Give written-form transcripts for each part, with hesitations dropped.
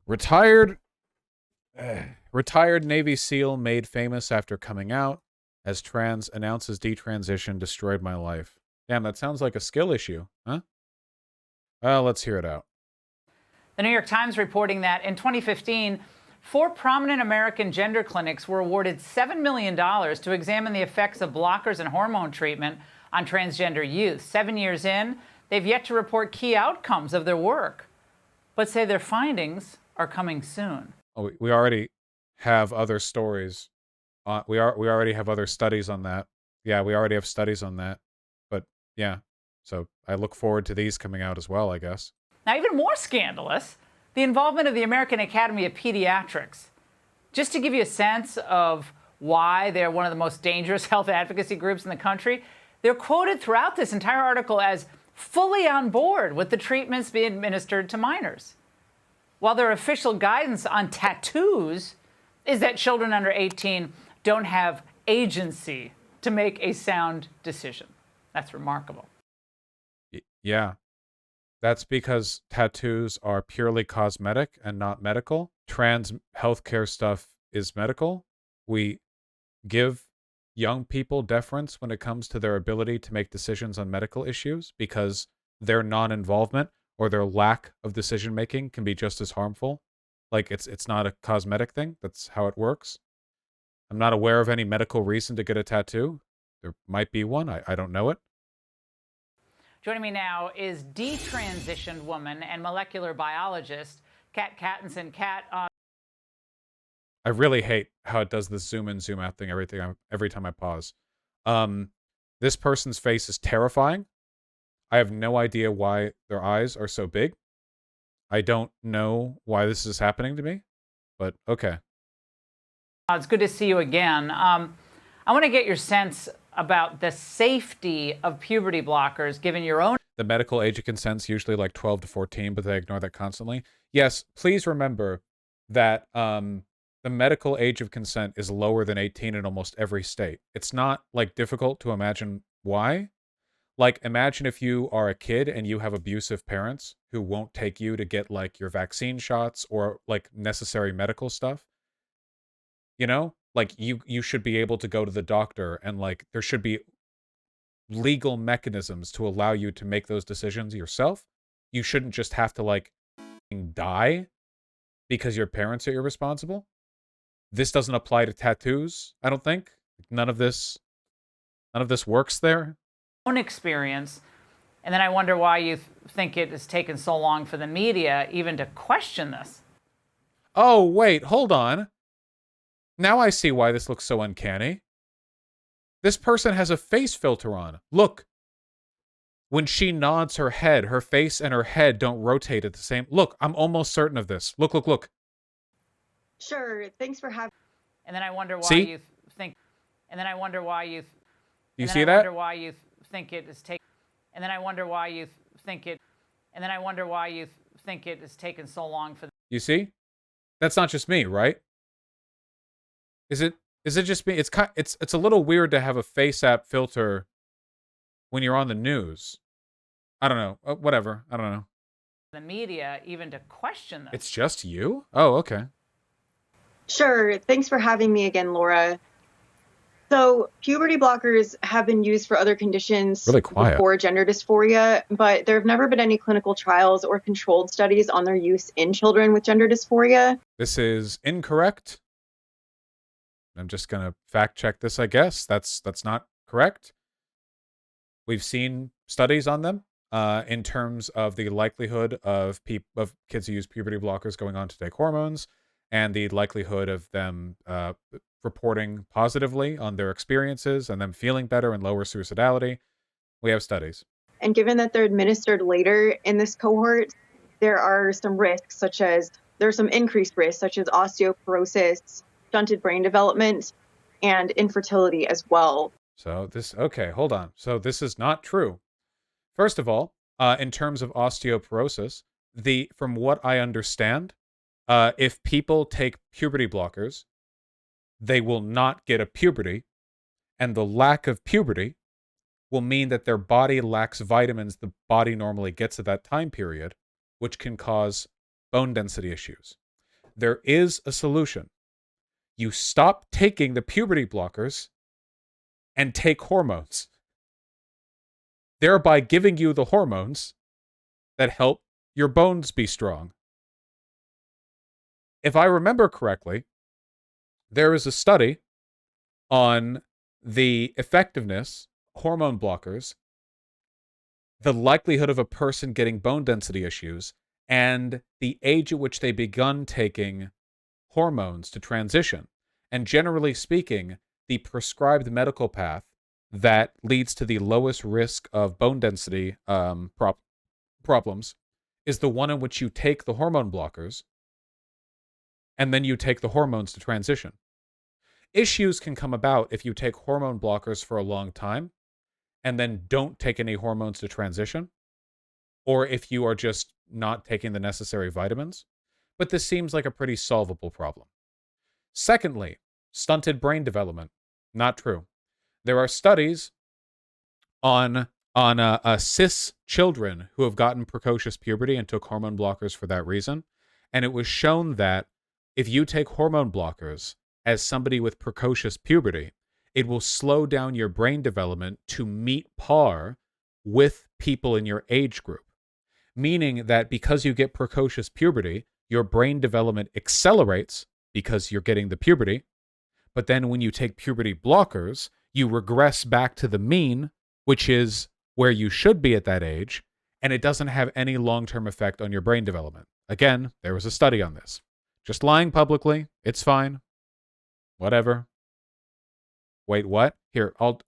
Retired, retired Navy SEAL made famous after coming out as trans announces detransition destroyed my life. Damn, that sounds like a skill issue, huh? Well, let's hear it out. The New York Times reporting that in 2015, 4 prominent American gender clinics were awarded $7 million to examine the effects of blockers and hormone treatment on transgender youth. 7 years in, they've yet to report key outcomes of their work, but say their findings are coming soon. Oh, we already have other stories. We already have other studies on that. Yeah, we already have studies on that. But yeah, so I look forward to these coming out as well, I guess. Now, even more scandalous, the involvement of the American Academy of Pediatrics. Just to give you a sense of why they're one of the most dangerous health advocacy groups in the country, they're quoted throughout this entire article as fully on board with the treatments being administered to minors, while their official guidance on tattoos is that children under 18 don't have agency to make a sound decision. That's remarkable. Yeah. That's because tattoos are purely cosmetic and not medical. Trans healthcare stuff is medical. We give young people deference when it comes to their ability to make decisions on medical issues because their non-involvement or their lack of decision making can be just as harmful. Like it's not a cosmetic thing. That's how it works. I'm not aware of any medical reason to get a tattoo. There might be one. I don't know it. Joining me now is detransitioned woman and molecular biologist Kat Kattinson. Kat, I really hate how it does this zoom in, zoom out thing every time I pause. This person's face is terrifying. I have no idea why their eyes are so big. I don't know why this is happening to me, but okay. it's good to see you again. I want to get your sense about the safety of puberty blockers, given your own. The medical age of consent's usually like 12 to 14, but they ignore that constantly. Yes, please remember that the medical age of consent is lower than 18 in almost every state. It's not like difficult to imagine why. Like, imagine if you are a kid and you have abusive parents who won't take you to get like your vaccine shots or like necessary medical stuff. You know, like you should be able to go to the doctor and like there should be legal mechanisms to allow you to make those decisions yourself. You shouldn't just have to like die because your parents are irresponsible. This doesn't apply to tattoos, I don't think. None of this works there. Own experience, and then I wonder why you think it has taken so long for the media even to question this. Oh, wait, hold on. Now I see why this looks so uncanny. This person has a face filter on. Look. When she nods her head, her face and her head don't rotate at the same. Look, I'm almost certain of this. Look, look, look. Sure. Thanks for having. And then I wonder why See? you think. And then I wonder why you. You see that? I wonder why you think it is taken. And then I wonder why you think it. And then I wonder why you think it has taken so long for. You see? That's not just me, right? Is it just me? It's a little weird to have a face app filter when you're on the news. I don't know. Whatever. I don't know. The media even to question this. It's just you? Oh, okay. Sure. Thanks for having me again, Laura. So puberty blockers have been used for other conditions Really quiet. before gender dysphoria, but there have never been any clinical trials or controlled studies on their use in children with gender dysphoria. This is incorrect. I'm just going to fact check this, I guess. That's not correct. We've seen studies on them in terms of the likelihood of kids who use puberty blockers going on to take hormones and the likelihood of them reporting positively on their experiences and them feeling better and lower suicidality. We have studies. And given that they're administered later in this cohort, there are some risks, there's some increased risks, such as osteoporosis, stunted brain development, and infertility as well. So okay, hold on. So this is not true. First of all, in terms of osteoporosis, from what I understand, if people take puberty blockers, they will not get a puberty, and the lack of puberty will mean that their body lacks vitamins the body normally gets at that time period, which can cause bone density issues. there is a solution. You stop taking the puberty blockers and take hormones, thereby giving you the hormones that help your bones be strong. If I remember correctly, there is a study on the effectiveness hormone blockers, the likelihood of a person getting bone density issues, and the age at which they begun taking hormones to transition. And generally speaking, the prescribed medical path that leads to the lowest risk of bone density problems is the one in which you take the hormone blockers and then you take the hormones to transition. Issues can come about if you take hormone blockers for a long time and then don't take any hormones to transition, or if you are just not taking the necessary vitamins. But this seems like a pretty solvable problem. Secondly, stunted brain development. Not true. There are studies on cis children who have gotten precocious puberty and took hormone blockers for that reason. And it was shown that if you take hormone blockers as somebody with precocious puberty, it will slow down your brain development to meet par with people in your age group. Meaning that because you get precocious puberty, your brain development accelerates because you're getting the puberty. But then when you take puberty blockers, you regress back to the mean, which is where you should be at that age, and it doesn't have any long-term effect on your brain development. Again, there was a study on this. Just lying publicly, it's fine. Whatever. Wait, what? Here, I'll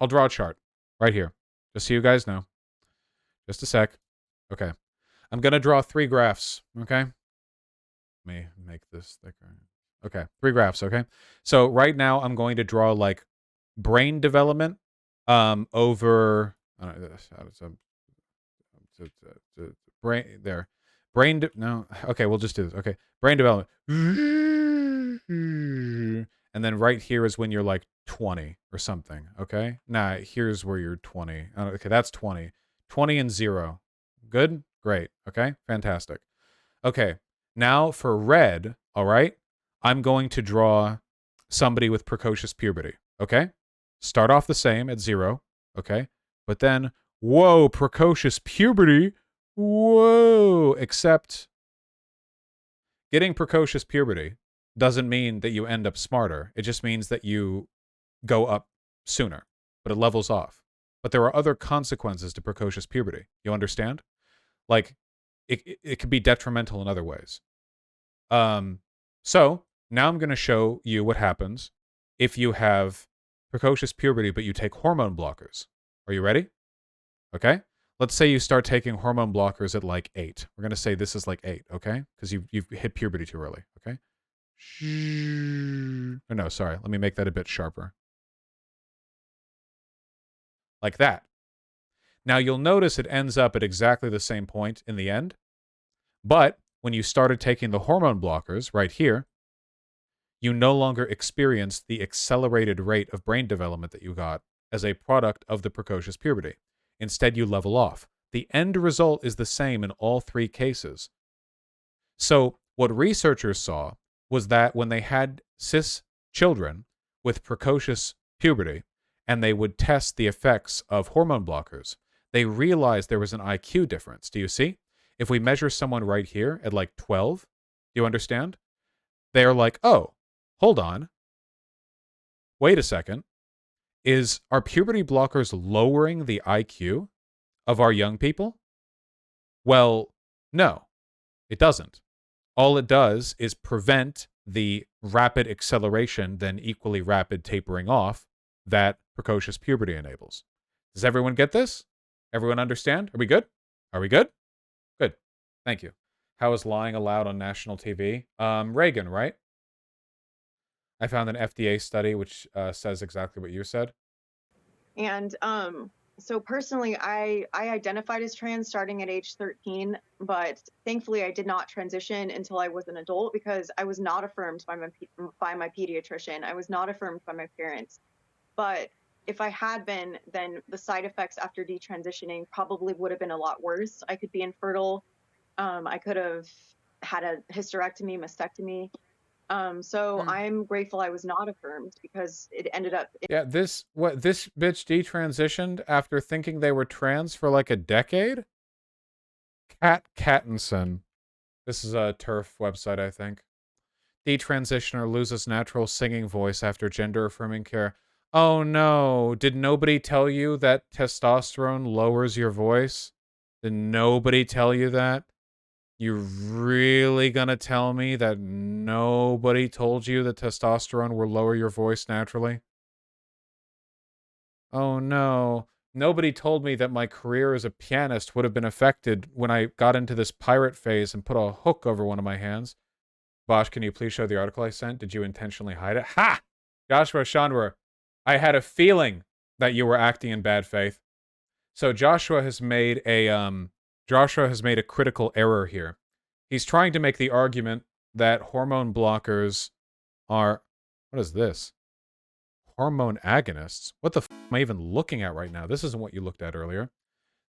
draw a chart right here, just so you guys know. Just a sec. Okay. I'm going to draw 3 graphs, okay? Let me make this thicker. Okay, 3 graphs, okay? So right now I'm going to draw like brain development over brain there. No, okay, we'll just do this. Okay. Brain development. And then right here is when you're like 20 or something, okay? Nah, here's where you're 20. Okay, that's 20. 20 and 0. Good? Great. Okay, fantastic. Okay, now for red, all right, I'm going to draw somebody with precocious puberty, okay? Start off the same at 0, okay? But then, whoa, precocious puberty, whoa, except getting precocious puberty doesn't mean that you end up smarter. It just means that you go up sooner, but it levels off. But there are other consequences to precocious puberty. You understand? Like, it could be detrimental in other ways. So now I'm going to show you what happens if you have precocious puberty, but you take hormone blockers. Are you ready? Okay. Let's say you start taking hormone blockers at like 8. We're going to say this is like 8, okay? Because you've hit puberty too early, okay? Oh, no, sorry. Let me make that a bit sharper. Like that. Now you'll notice it ends up at exactly the same point in the end. But when you started taking the hormone blockers right here, you no longer experienced the accelerated rate of brain development that you got as a product of the precocious puberty. Instead, you level off. The end result is the same in all 3 cases. So what researchers saw was that when they had cis children with precocious puberty and they would test the effects of hormone blockers, they realized there was an IQ difference. Do you see? If we measure someone right here at like 12, do you understand? They're like, oh, hold on. Wait a second. Are puberty blockers lowering the IQ of our young people? Well, no, it doesn't. All it does is prevent the rapid acceleration, then equally rapid tapering off that precocious puberty enables. Does everyone get this? Everyone understand? Are we good? Are we good? Good. Thank you. How is lying allowed on national TV? Reagan, right? I found an FDA study which says exactly what you said. And so personally, I identified as trans starting at age 13, but thankfully I did not transition until I was an adult because I was not affirmed by my pediatrician. I was not affirmed by my parents. But if I had been, then the side effects after detransitioning probably would have been a lot worse. I could be infertile. I could have had a hysterectomy, mastectomy. So I'm grateful I was not affirmed because it ended up. Yeah, this bitch detransitioned after thinking they were trans for like a decade? Kat Kattinson. This is a TERF website, I think. Detransitioner loses natural singing voice after gender affirming care. Oh no, did nobody tell you that testosterone lowers your voice? Did nobody tell you that? You really gonna tell me that nobody told you that testosterone will lower your voice naturally? Oh no. Nobody told me that my career as a pianist would have been affected when I got into this pirate phase and put a hook over one of my hands. Vaush, can you please show the article I sent? Did you intentionally hide it? Ha! Joshua Chandra, I had a feeling that you were acting in bad faith. So Joshua has made a critical error here. He's trying to make the argument that hormone blockers are, what is this? Hormone agonists? What the f am I even looking at right now? This isn't what you looked at earlier.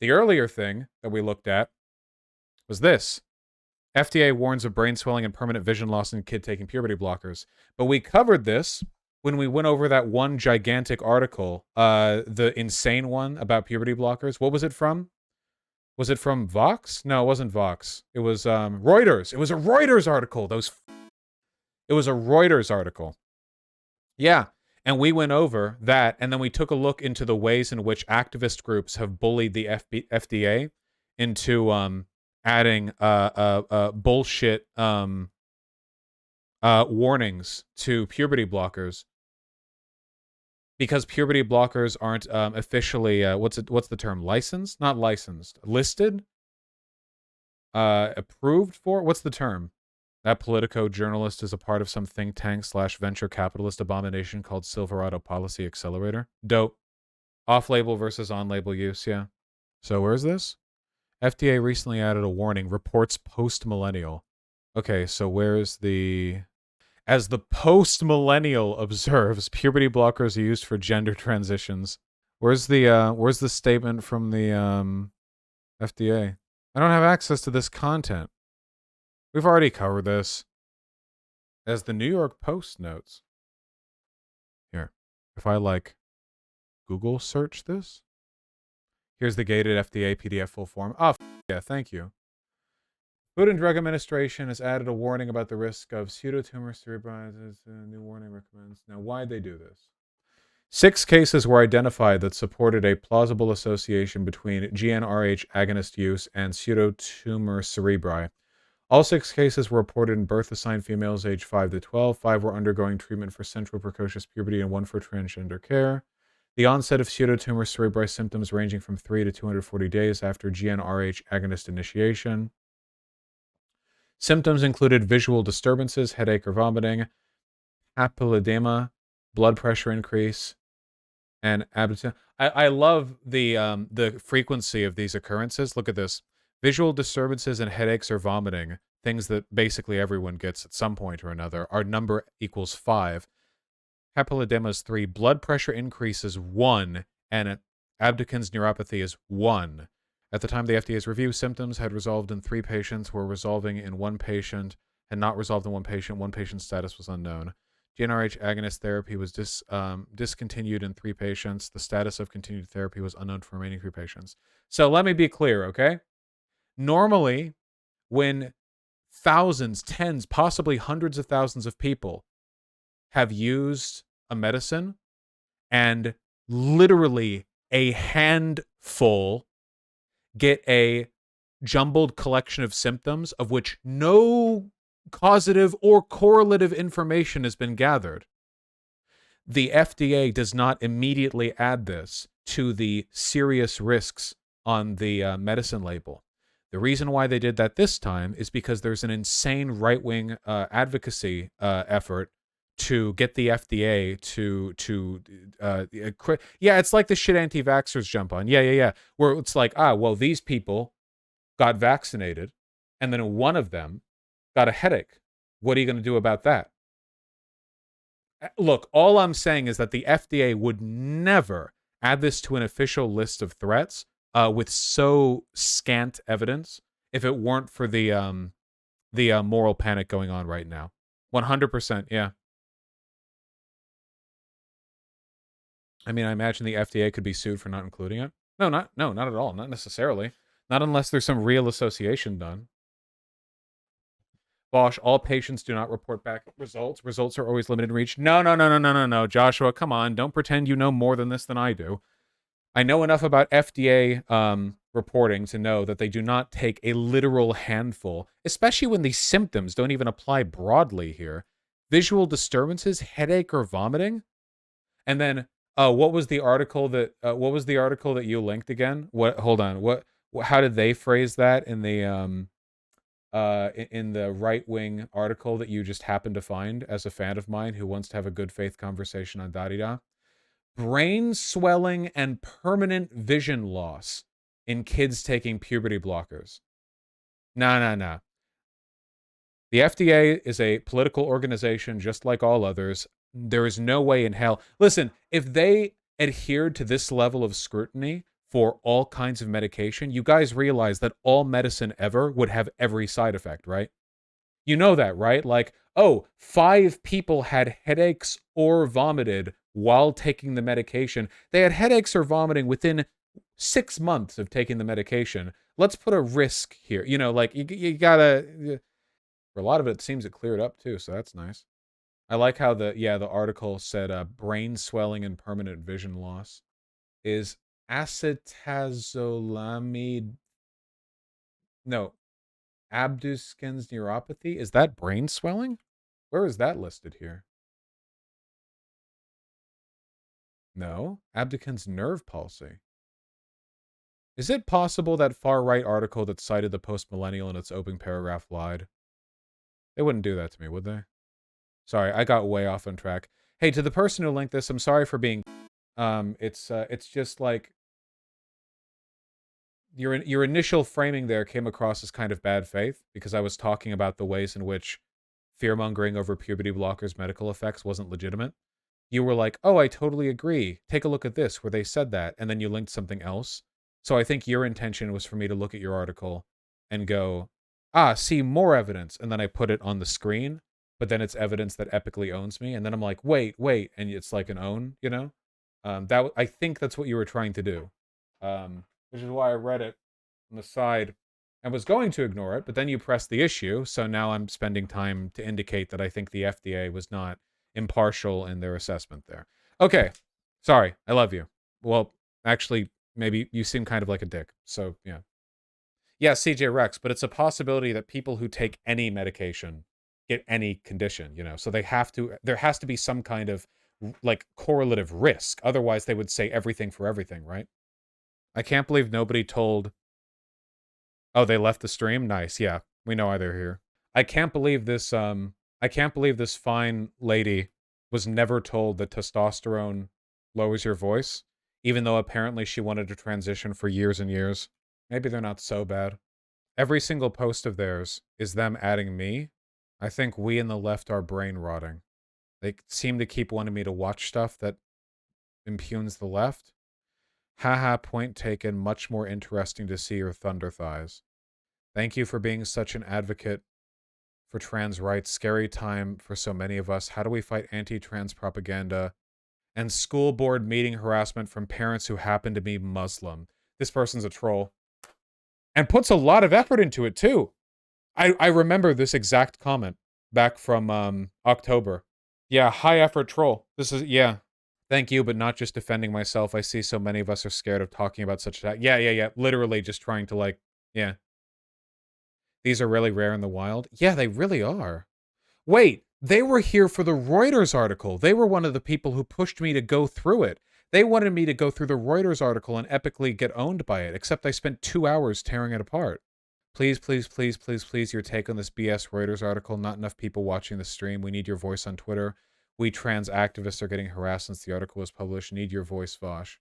The earlier thing that we looked at was this. FDA warns of brain swelling and permanent vision loss in kid taking puberty blockers. But we covered this when we went over that one gigantic article, the insane one about puberty blockers. What was it from? Was it from Vox? No, it wasn't Vox. It was Reuters. It was a Reuters article. It was a Reuters article. Yeah. And we went over that, and then we took a look into the ways in which activist groups have bullied the FDA into adding bullshit warnings to puberty blockers, because puberty blockers aren't officially what's the term, licensed? Not licensed, listed, approved for. What's the term? That Politico journalist is a part of some think tank / venture capitalist abomination called Silverado Policy Accelerator. Dope. Off-label versus on-label use, yeah. So where's this? FDA recently added a warning, reports post-millennial. Okay, so where's the... As the post-millennial observes, puberty blockers are used for gender transitions. Where's the statement from the FDA? I don't have access to this content. We've already covered this. As the New York Post notes. Here, if I Google search this. Here's the gated FDA PDF full form. Oh, yeah, thank you. Food and Drug Administration has added a warning about the risk of pseudotumor cerebritis. A new warning recommends. Now, why'd they do this? 6 cases were identified that supported a plausible association between GnRH agonist use and pseudotumor cerebri. All 6 cases were reported in birth-assigned females aged 5 to 12. 5 were undergoing treatment for central precocious puberty and 1 for transgender care. The onset of pseudotumor cerebri symptoms ranging from 3 to 240 days after GnRH agonist initiation. Symptoms included visual disturbances, headache or vomiting, papilledema, blood pressure increase, and abdomen. I love the frequency of these occurrences. Look at this. Visual disturbances and headaches or vomiting, things that basically everyone gets at some point or another, our number equals 5. Papilledema is 3. Blood pressure increase is 1. And Abducans neuropathy is 1. At the time of the FDA's review, symptoms had resolved in 3 patients, were resolving in 1 patient, had not resolved in 1 patient. 1 patient's status was unknown. GnRH agonist therapy was discontinued in 3 patients. The status of continued therapy was unknown for remaining 3 patients. So let me be clear, okay? Normally, when thousands, tens, possibly hundreds of thousands of people have used a medicine and literally a handful get a jumbled collection of symptoms of which no causative or correlative information has been gathered, the FDA does not immediately add this to the serious risks on the medicine label. The reason why they did that this time is because there's an insane right-wing advocacy effort to get the FDA yeah, it's like the shit anti-vaxxers jump on. Yeah. Where it's like, well, these people got vaccinated, and then one of them got a headache. What are you going to do about that? Look, all I'm saying is that the FDA would never add this to an official list of threats with so scant evidence if it weren't for the the moral panic going on right now. 100%, yeah. I mean, I imagine the FDA could be sued for not including it. No, not at all. Not necessarily. Not unless there's some real association done. Vaush, all patients do not report back results. Results are always limited in reach. No, Joshua, come on. Don't pretend you know more than this than I do. I know enough about FDA reporting to know that they do not take a literal handful, especially when these symptoms don't even apply broadly here. Visual disturbances, headache, or vomiting. And then, what was the article that you linked again? What? Hold on. How did they phrase that in the right-wing article that you just happened to find as a fan of mine who wants to have a good faith conversation on da-di-da? Brain swelling and permanent vision loss in kids taking puberty blockers. No. The FDA is a political organization just like all others. There is no way in hell. Listen, if they adhered to this level of scrutiny for all kinds of medication, you guys realize that all medicine ever would have every side effect, right? You know that, right? Like, oh, 5 people had headaches or vomited while taking the medication. They had headaches or vomiting within 6 months of taking the medication. Let's put a risk here. You know, like, you gotta... For a lot of it seems it cleared up, too, so that's nice. I like how the article said brain swelling and permanent vision loss is acetazolamide... No, Abduskins neuropathy? Is that brain swelling? Where is that listed here? No, Abdukin's nerve palsy. Is it possible that far-right article that cited the post-millennial in its opening paragraph lied? They wouldn't do that to me, would they? Sorry, I got way off on track. Hey, to the person who linked this, I'm sorry for being... It's just like... Your initial framing there came across as kind of bad faith, because I was talking about the ways in which fear-mongering over puberty blockers' medical effects wasn't legitimate. You were like, oh, I totally agree. Take a look at this, where they said that, and then you linked something else. So I think your intention was for me to look at your article and go, see more evidence, and then I put it on the screen, but then it's evidence that epically owns me, and then I'm like, wait, and it's like an own, you know? I think that's what you were trying to do. Which is why I read it on the side and was going to ignore it, but then you pressed the issue, so now I'm spending time to indicate that I think the FDA was not impartial in their assessment there. Okay, sorry, I love you. Well, actually, maybe you seem kind of like a dick, so yeah. Yeah, CJ Rex, but it's a possibility that people who take any medication get any condition, you know, so there has to be some kind of, like, correlative risk, otherwise they would say everything for everything, right? I can't believe nobody told... Oh, they left the stream? Nice, yeah. We know why they're here. I can't believe this fine lady was never told that testosterone lowers your voice, even though apparently she wanted to transition for years and years. Maybe they're not so bad. Every single post of theirs is them adding me. I think we in the left are brain rotting. They seem to keep wanting me to watch stuff that impugns the left. Haha, point taken. Much more interesting to see your thunder thighs. Thank you for being such an advocate for trans rights. Scary time for so many of us. How do we fight anti-trans propaganda and school board meeting harassment from parents who happen to be Muslim? This person's a troll. And puts a lot of effort into it, too. I remember this exact comment back from October. Yeah, high effort troll. This is, yeah. Thank you, but not just defending myself. I see so many of us are scared of talking about such that. Yeah. Literally just trying to, like, yeah. These are really rare in the wild. Yeah, they really are. Wait, they were here for the Reuters article. They were one of the people who pushed me to go through it. They wanted me to go through the Reuters article and epically get owned by it, except I spent 2 hours tearing it apart. Please, your take on this BS Reuters article. Not enough people watching the stream. We need your voice on Twitter. We trans activists are getting harassed since the article was published. Need your voice, Vaush.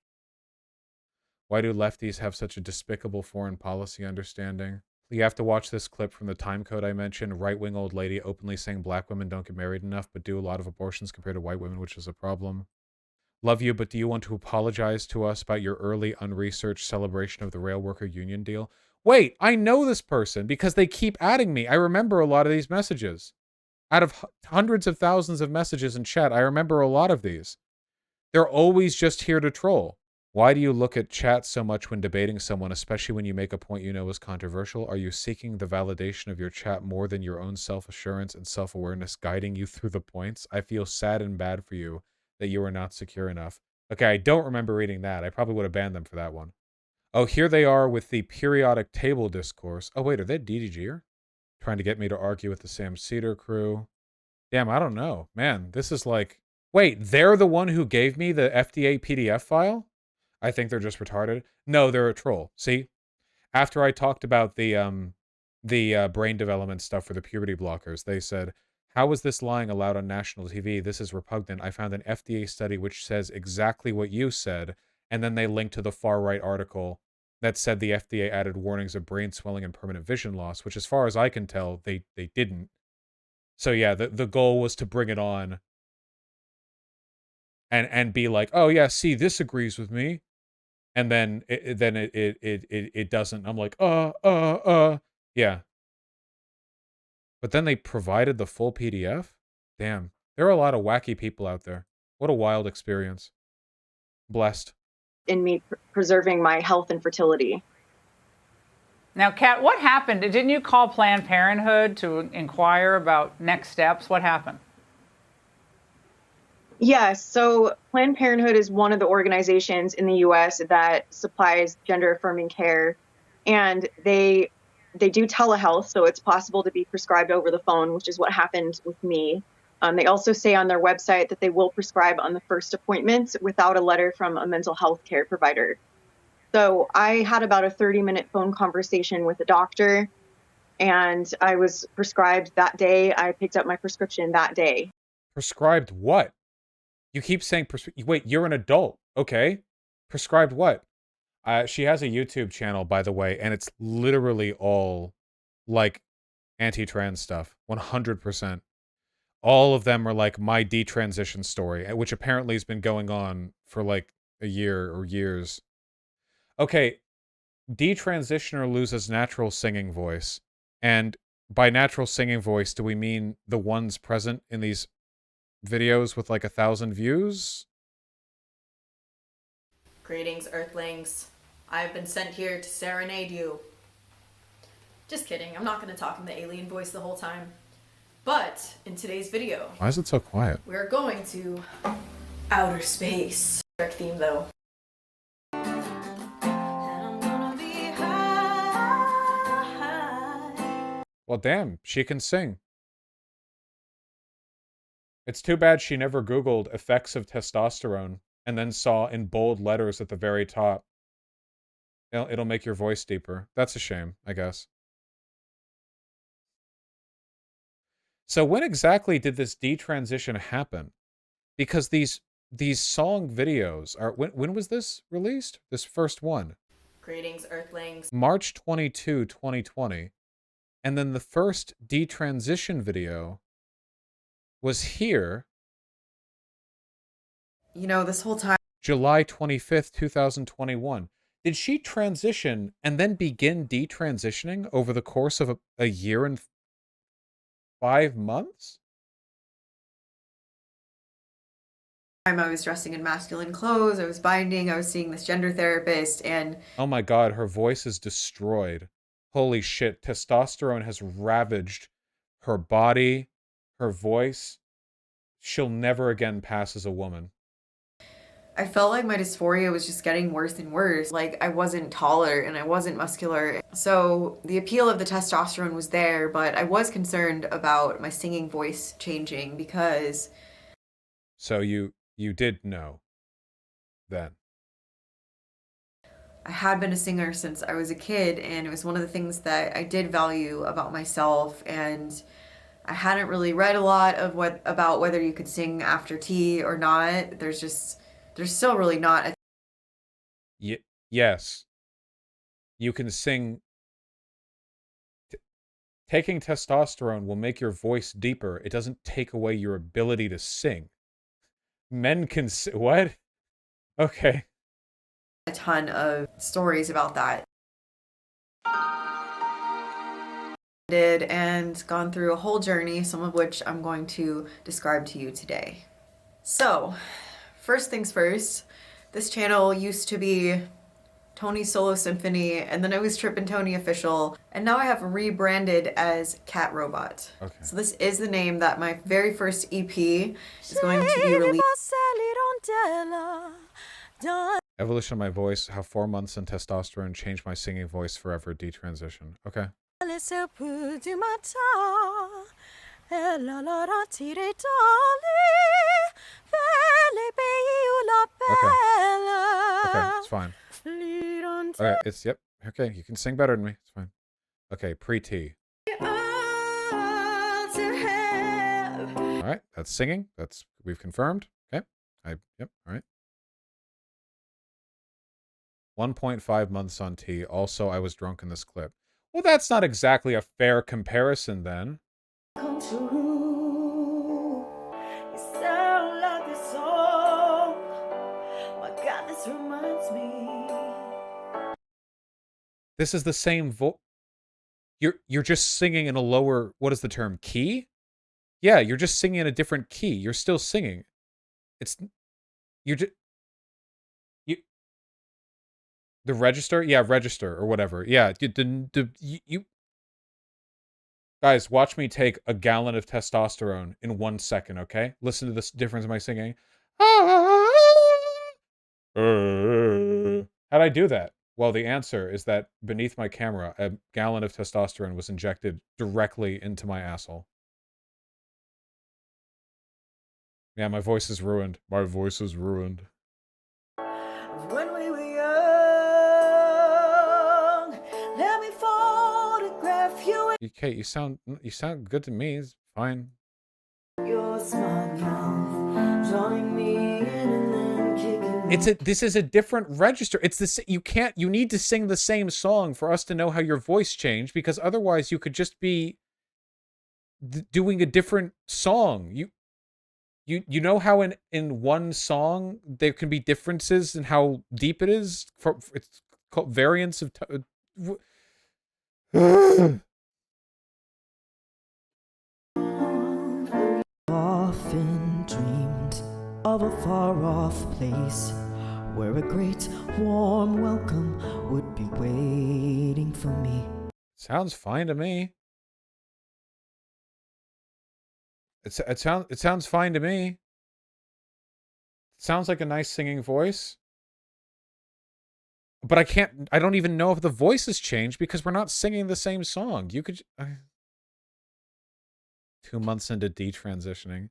Why do lefties have such a despicable foreign policy understanding? You have to watch this clip from the time code I mentioned. Right-wing old lady openly saying black women don't get married enough, but do a lot of abortions compared to white women, which is a problem. Love you, but do you want to apologize to us about your early unresearched celebration of the rail worker union deal? Wait, I know this person because they keep adding me. I remember a lot of these messages. Out of hundreds of thousands of messages in chat, I remember a lot of these. They're always just here to troll. Why do you look at chat so much when debating someone, especially when you make a point you know is controversial? Are you seeking the validation of your chat more than your own self-assurance and self-awareness guiding you through the points? I feel sad and bad for you that you are not secure enough. Okay, I don't remember reading that. I probably would have banned them for that one. Oh, here they are with the periodic table discourse. Oh, wait, are they DDGer? Trying to get me to argue with the Sam Cedar crew. Damn, I don't know. Man, this is like... Wait, they're the one who gave me the FDA PDF file? I think they're just retarded. No, they're a troll. See? After I talked about the brain development stuff for the puberty blockers, they said, how is this lying allowed on national TV? This is repugnant. I found an FDA study which says exactly what you said, and then they linked to the far-right article that said the FDA added warnings of brain swelling and permanent vision loss, which as far as I can tell, they didn't. So yeah, the goal was to bring it on and be like, oh yeah, see, this agrees with me. And then it doesn't. I'm like, yeah. But then they provided the full PDF? Damn. There are a lot of wacky people out there. What a wild experience. Blessed. In me preserving my health and fertility. Now, Kat, what happened? Didn't you call Planned Parenthood to inquire about next steps? What happened? Yes, so Planned Parenthood is one of the organizations in the U.S. that supplies gender-affirming care, and they do telehealth, so it's possible to be prescribed over the phone, which is what happened with me. They also say on their website that they will prescribe on the first appointment without a letter from a mental health care provider. So I had about a 30-minute phone conversation with a doctor, and I was prescribed that day. I picked up my prescription that day. Prescribed what? You keep saying, wait, you're an adult. Okay. Prescribed what? She has a YouTube channel, by the way, and it's literally all, like, anti-trans stuff. 100%. All of them are, like, my detransition story, which apparently has been going on for, like, a year or years. Okay, detransitioner loses natural singing voice. And by natural singing voice, do we mean the ones present in these videos with like 1,000 views? Greetings, Earthlings. I have been sent here to serenade you. Just kidding, I'm not going to talk in the alien voice the whole time. But in today's video, why is it so quiet? We're going to outer space. Dark theme though. Well, damn, she can sing. It's too bad she never Googled effects of testosterone and then saw in bold letters at the very top, it'll make your voice deeper. That's a shame, I guess. So when exactly did this detransition happen? Because these song videos are... When was this released? This first one? Greetings, Earthlings. March 22, 2020. And then the first detransition video was here. You know, this whole time... July 25th, 2021. Did she transition and then begin detransitioning over the course of a year and 5 months? I was dressing in masculine clothes, I was binding, I was seeing this gender therapist, and... Oh my god, her voice is destroyed. Holy shit, testosterone has ravaged her body, her voice. She'll never again pass as a woman. I felt like my dysphoria was just getting worse and worse. Like, I wasn't taller and I wasn't muscular. So the appeal of the testosterone was there, but I was concerned about my singing voice changing because... So you did know then? I had been a singer since I was a kid, and it was one of the things that I did value about myself, and I hadn't really read a lot of about whether you could sing after tea or not. There's still really not a... Yes. You can sing. Taking testosterone will make your voice deeper. It doesn't take away your ability to sing. Men can what? Okay. A ton of stories about that. And gone through a whole journey, some of which I'm going to describe to you today. So, first things first, this channel used to be Tony Solo Symphony, and then I was Trip and Tony Official, and now I have rebranded as Cat Robot. Okay. So this is the name that my very first EP is going to be released. Evolution of my voice, how 4 months in testosterone changed my singing voice forever, detransition. Okay. Okay. Okay, it's fine. Okay, it's, yep. Okay, you can sing better than me. It's fine. Okay, pre-T. Alright, that's singing. That's, we've confirmed. Okay. Yep, alright. 1.5 months on T. Also, I was drunk in this clip. Well, that's not exactly a fair comparison then. Come true. You sound like a song. My God, this reminds me. This is the same You're just singing in a lower, what is the term, key? Yeah, you're just singing in a different key. You're still singing. You're just, the register? Yeah, register or whatever. Yeah, you guys, watch me take a gallon of testosterone in 1 second, okay? Listen to this difference in my singing. How'd I do that? Well, the answer is that beneath my camera, a gallon of testosterone was injected directly into my asshole. Yeah, my voice is ruined. My voice is ruined. When we were young, let me photograph you. Okay, you sound good to me. It's fine. Your smart mouth, drawing me in and then kicking me. This is a different register. It's this, you need to sing the same song for us to know how your voice changed, because otherwise you could just be doing a different song. You know how in one song there can be differences in how deep it is? It's called variants of Often dreamed of a far-off place where a great warm welcome would be waiting for me. Sounds fine to me. It sounds fine to me. It sounds like a nice singing voice. But I don't even know if the voice has changed because we're not singing the same song. You could 2 months into detransitioning.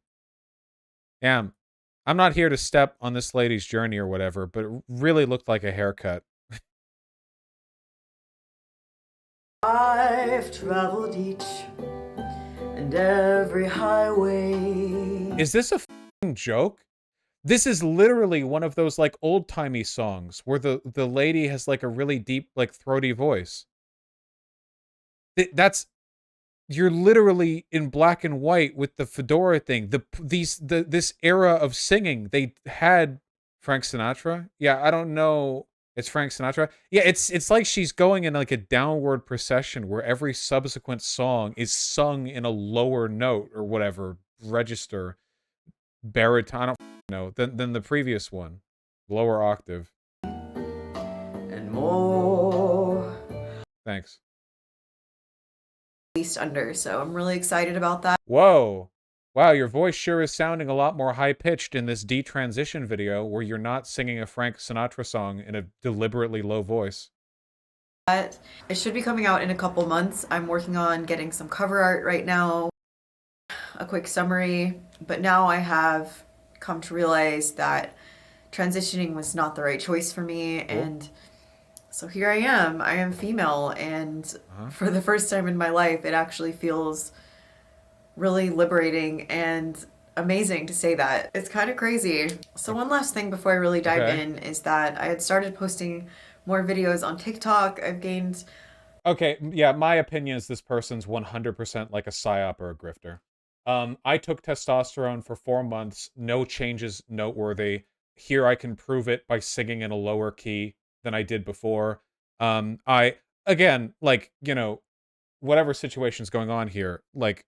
Yeah, I'm not here to step on this lady's journey or whatever, but it really looked like a haircut. I've traveled each and every highway. Is this a f***ing joke? This is literally one of those like old-timey songs where the lady has like a really deep, like throaty voice. You're literally in black and white with the fedora thing. This era of singing, they had Frank Sinatra. Yeah, I don't know. It's Frank Sinatra. Yeah, it's like she's going in like a downward procession where every subsequent song is sung in a lower note or whatever register, baritone. I don't know than the previous one, lower octave. And more. Thanks. Least under, so I'm really excited about that. Whoa. Wow, your voice sure is sounding a lot more high-pitched in this detransition video where you're not singing a Frank Sinatra song in a deliberately low voice. It should be coming out in a couple months. I'm working on getting some cover art right now. A quick summary, but now I have come to realize that transitioning was not the right choice for me, and so here I am. I am female, and for the first time in my life, it actually feels really liberating and amazing to say that. It's kind of crazy. So one last thing before I really dive in is that I had started posting more videos on TikTok. I've gained... Okay, yeah, my opinion is this person's 100% like a psyop or a grifter. I took testosterone for 4 months, no changes noteworthy. here I can prove it by singing in a lower key than I did before. Again, like, you know, whatever situation's going on here, like,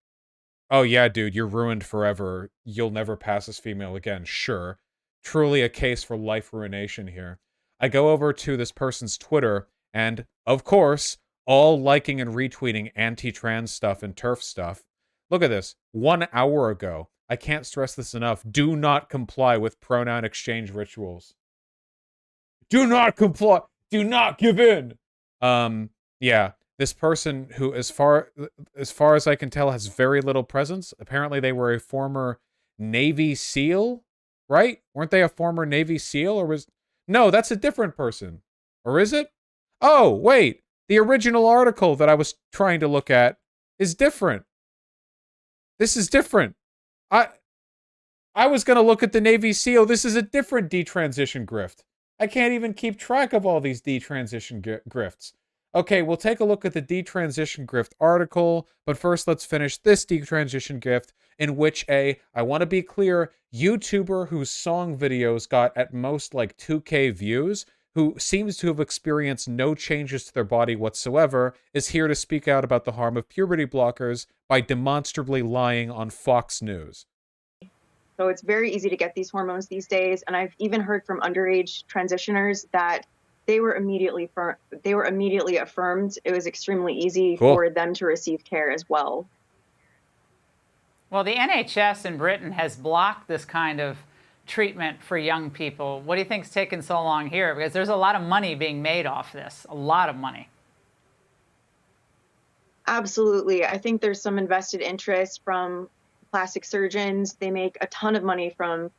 oh yeah, dude, you're ruined forever. You'll never pass as female again. Sure. Truly a case for life ruination here. I go over to this person's Twitter, and of course, all liking and retweeting anti-trans stuff and TERF stuff. Look at this. 1 hour ago. I can't stress this enough. Do not comply with pronoun exchange rituals. Do not comply. Do not give in. Yeah. This person who, as far as I can tell, has very little presence. Apparently, they were a former Navy SEAL, right? Weren't they a former Navy SEAL, or was... No, that's a different person. Or is it? Oh, wait. The original article that I was trying to look at is different. This is different. I was going to look at the Navy SEAL. This is a different detransition grift. I can't even keep track of all these detransition grifts. Okay, we'll take a look at the detransition grift article, but first let's finish this detransition grift, in which I want to be clear, YouTuber whose song videos got at most like 2K views, who seems to have experienced no changes to their body whatsoever, is here to speak out about the harm of puberty blockers by demonstrably lying on Fox News. So it's very easy to get these hormones these days, and I've even heard from underage transitioners that they were immediately affirmed. It was extremely easy for them to receive care as well. Well, the NHS in Britain has blocked this kind of treatment for young people. What do you think's taken so long here? Because there's a lot of money being made off this, a lot of money. Absolutely. I think there's some invested interest from plastic surgeons. They make a ton of money from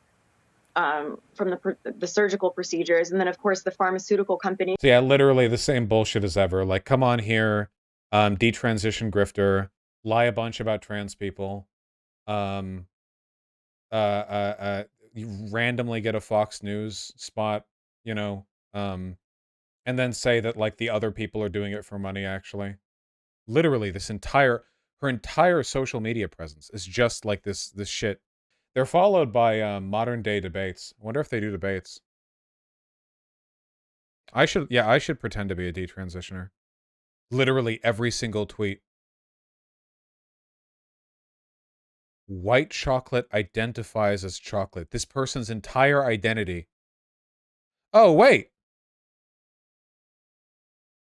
the surgical procedures, and then of course the pharmaceutical companies. So yeah, literally the same bullshit as ever. Like, come on here, detransition grifter, lie a bunch about trans people, you randomly get a Fox News spot, you know, and then say that like the other people are doing it for money. Actually, literally, her entire social media presence is just like this shit. They're followed by modern day debates. I wonder if they do debates. I should pretend to be a detransitioner. Literally every single tweet. White chocolate identifies as chocolate. This person's entire identity. Oh, wait.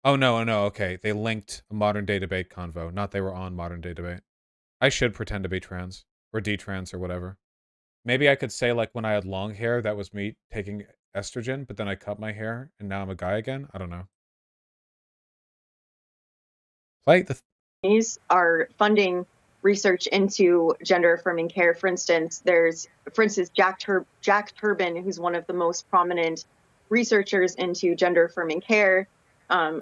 Oh, no, okay. They linked a modern day debate convo. Not they were on modern day debate. I should pretend to be trans. Or detrans or whatever. Maybe I could say, like, when I had long hair, that was me taking estrogen, but then I cut my hair, and now I'm a guy again? I don't know. These are funding research into gender-affirming care. For instance, Jack Turbin, who's one of the most prominent researchers into gender-affirming care.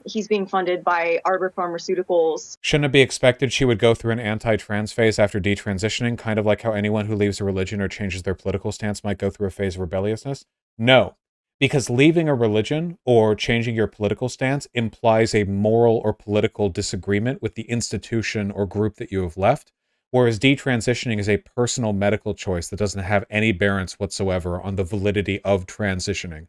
He's being funded by Arbor Pharmaceuticals. Shouldn't it be expected she would go through an anti-trans phase after detransitioning, kind of like how anyone who leaves a religion or changes their political stance might go through a phase of rebelliousness? No, because leaving a religion or changing your political stance implies a moral or political disagreement with the institution or group that you have left, whereas detransitioning is a personal medical choice that doesn't have any bearance whatsoever on the validity of transitioning.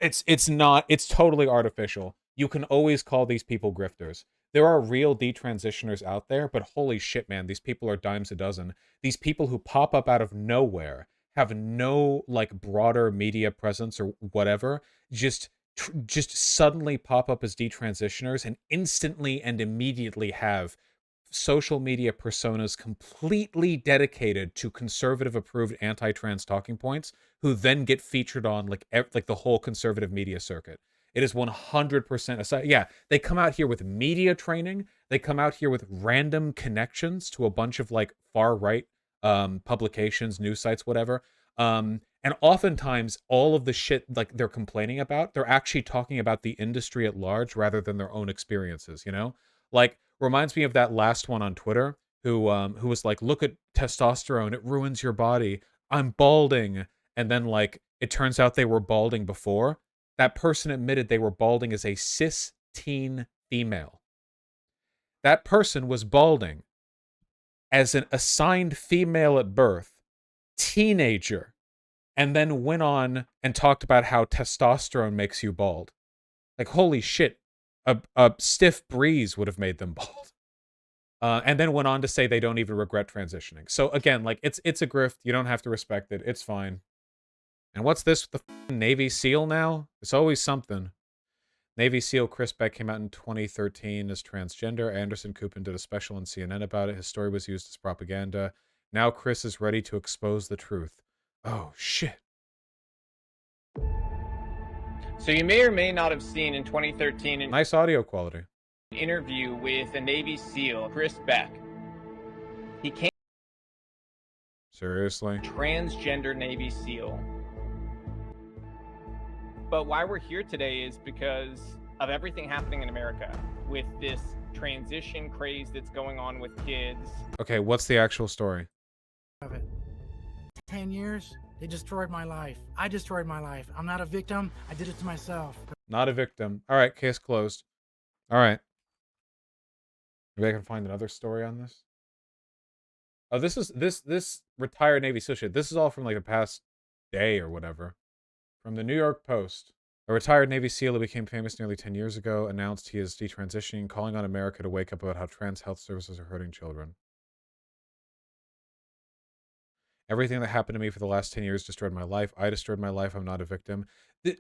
It's totally artificial. You can always call these people grifters. There are real detransitioners out there, but holy shit, man, these people are dimes a dozen. These people who pop up out of nowhere, have no, like, broader media presence or whatever, just suddenly pop up as detransitioners and instantly and immediately have social media personas completely dedicated to conservative approved anti-trans talking points, who then get featured on like the whole conservative media circuit. It is 100% aside. Yeah, they come out here with media training. They come out here with random connections to a bunch of like far right publications, news sites, whatever. And oftentimes all of the shit like they're complaining about, they're actually talking about the industry at large rather than their own experiences, you know? Like, reminds me of that last one on Twitter who was like, look at testosterone, it ruins your body. I'm balding. And then like it turns out they were balding before. That person admitted they were balding as a cis teen female. That person was balding as an assigned female at birth, teenager, and then went on and talked about how testosterone makes you bald. Like, holy shit, a stiff breeze would have made them bald. And then went on to say they don't even regret transitioning. So again, like, it's a grift. You don't have to respect it. It's fine. And what's this with the Navy SEAL now? It's always something. Navy SEAL Chris Beck came out in 2013 as transgender. Anderson Coopin did a special on CNN about it. His story was used as propaganda. Now Chris is ready to expose the truth. Oh, shit. So you may or may not have seen in 2013 an Nice audio quality. interview with a Navy SEAL, Chris Beck. He came Seriously? transgender Navy SEAL. But why we're here today is because of everything happening in America with this transition craze that's going on with kids. Okay, what's the actual story? Of it. 10 years, they destroyed my life. I destroyed my life. I'm not a victim. I did it to myself. Not a victim. All right, case closed. All right. Maybe I can find another story on this. Oh, this is this retired Navy SEAL shit. This is all from like the past day or whatever. From the New York Post. A retired Navy SEAL who became famous nearly 10 years ago announced he is detransitioning, calling on America to wake up about how trans health services are hurting children. Everything that happened to me for the last 10 years destroyed my life. I destroyed my life. I'm not a victim.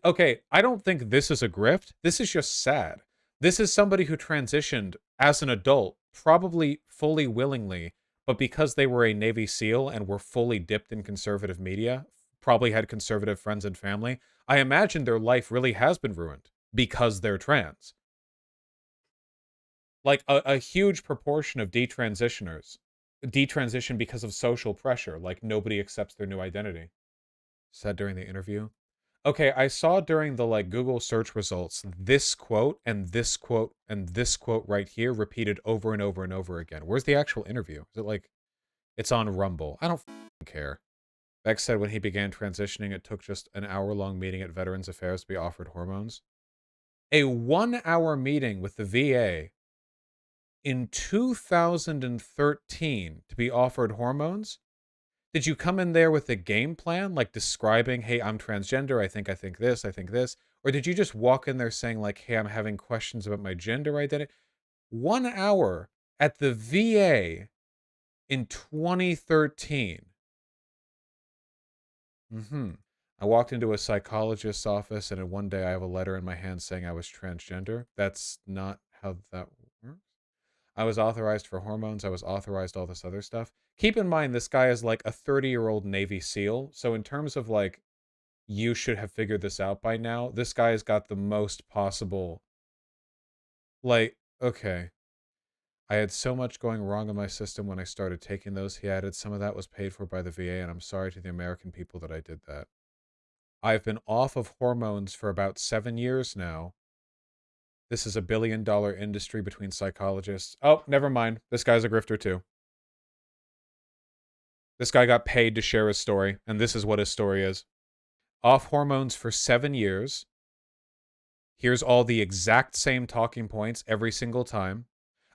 Okay, I don't think this is a grift. This is just sad. This is somebody who transitioned as an adult, probably fully willingly, but because they were a Navy SEAL and were fully dipped in conservative media, probably had conservative friends and family, I imagine their life really has been ruined because they're trans. Like a huge proportion of detransitioners detransition because of social pressure, like nobody accepts their new identity. Said during the interview. Okay, I saw during the like Google search results this quote and this quote and this quote right here repeated over and over and over again. Where's the actual interview? Is it like it's on Rumble? I don't care. Beck said when he began transitioning, it took just an hour-long meeting at Veterans Affairs to be offered hormones. A 1-hour meeting with the VA in 2013 to be offered hormones? Did you come in there with a game plan, like describing, hey, I'm transgender, I think this, I think this? Or did you just walk in there saying, like, hey, I'm having questions about my gender identity? 1 hour at the VA in 2013. I walked into a psychologist's office, and in one day I have a letter in my hand saying I was transgender. That's not how that works. I was authorized for hormones. I was authorized all this other stuff. Keep in mind, this guy is like a 30-year-old Navy SEAL. So in terms of like, you should have figured this out by now, this guy has got the most possible. Like, okay. I had so much going wrong in my system when I started taking those, he added. Some of that was paid for by the VA, and I'm sorry to the American people that I did that. I've been off of hormones for about 7 years now. This is a billion-dollar industry between psychologists. Oh, never mind. This guy's a grifter too. This guy got paid to share his story, and this is what his story is. Off hormones for 7 years. Here's all the exact same talking points every single time.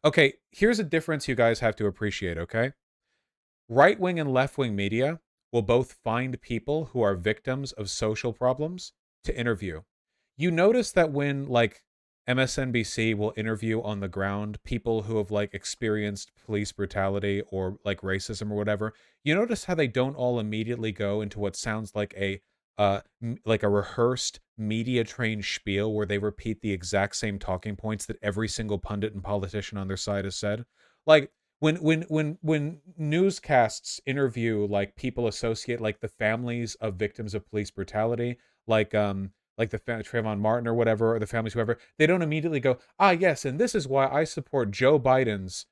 Okay, here's a difference you guys have to appreciate, okay? Right-wing and left-wing media will both find people who are victims of social problems to interview. You notice that when, like, MSNBC will interview on the ground people who have like experienced police brutality or like racism or whatever, you notice how they don't all immediately go into what sounds like a rehearsed media trained spiel where they repeat the exact same talking points that every single pundit and politician on their side has said. Like when newscasts interview like people associate like the families of victims of police brutality, like the Trayvon Martin or whatever, or the families, whoever, they don't immediately go, yes, and this is why I support Joe Biden's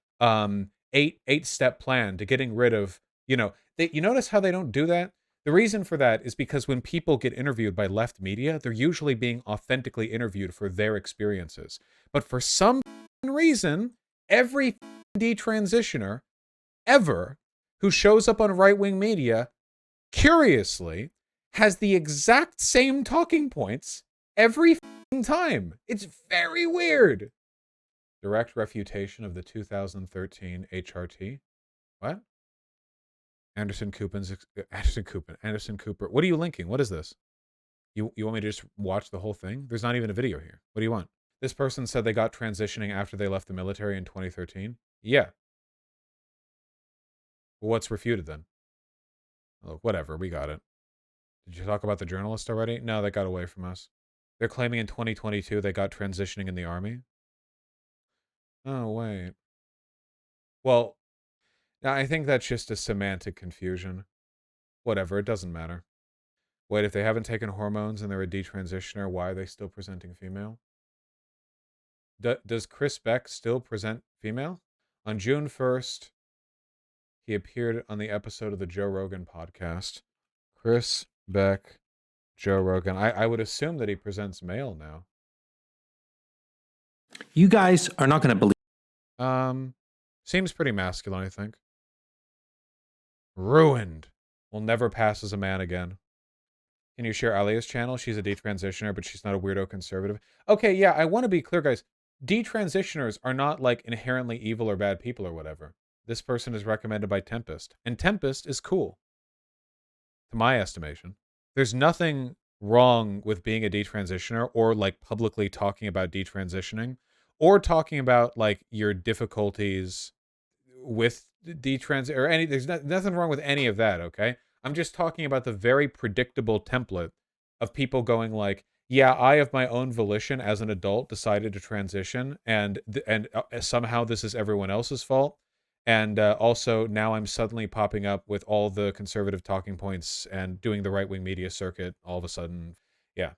eight-step plan to getting rid of, you notice how they don't do that? The reason for that is because when people get interviewed by left media, they're usually being authentically interviewed for their experiences. But for some reason, every detransitioner ever who shows up on right-wing media, curiously, has the exact same talking points every time. It's very weird. Direct refutation of the 2013 HRT. What? Anderson Cooper. What are you linking? What is this? You want me to just watch the whole thing? There's not even a video here. What do you want? This person said they got transitioning after they left the military in 2013. Yeah. Well, what's refuted then? Oh, whatever, we got it. Did you talk about the journalist already? No, that got away from us. They're claiming in 2022 they got transitioning in the army. Oh, wait. Well, I think that's just a semantic confusion. Whatever, it doesn't matter. Wait, if they haven't taken hormones and they're a detransitioner, why are they still presenting female? Does Chris Beck still present female? On June 1st, he appeared on the episode of the Joe Rogan podcast. Chris Beck, Joe Rogan. I would assume that he presents male now. You guys are not going to believe. Seems pretty masculine, I think. Ruined. Will never pass as a man again. Can you share Alia's channel? She's a detransitioner, but she's not a weirdo conservative. Okay, yeah, I want to be clear, guys. Detransitioners are not, like, inherently evil or bad people or whatever. This person is recommended by Tempest. And Tempest is cool. To my estimation. There's nothing wrong with being a detransitioner or, like, publicly talking about detransitioning. Or talking about, like, your difficulties with detrans... Or any... There's nothing wrong with any of that, okay? I'm just talking about the very predictable template of people going like, yeah, I of my own volition as an adult decided to transition and somehow this is everyone else's fault. And also now I'm suddenly popping up with all the conservative talking points and doing the right-wing media circuit all of a sudden. Yeah,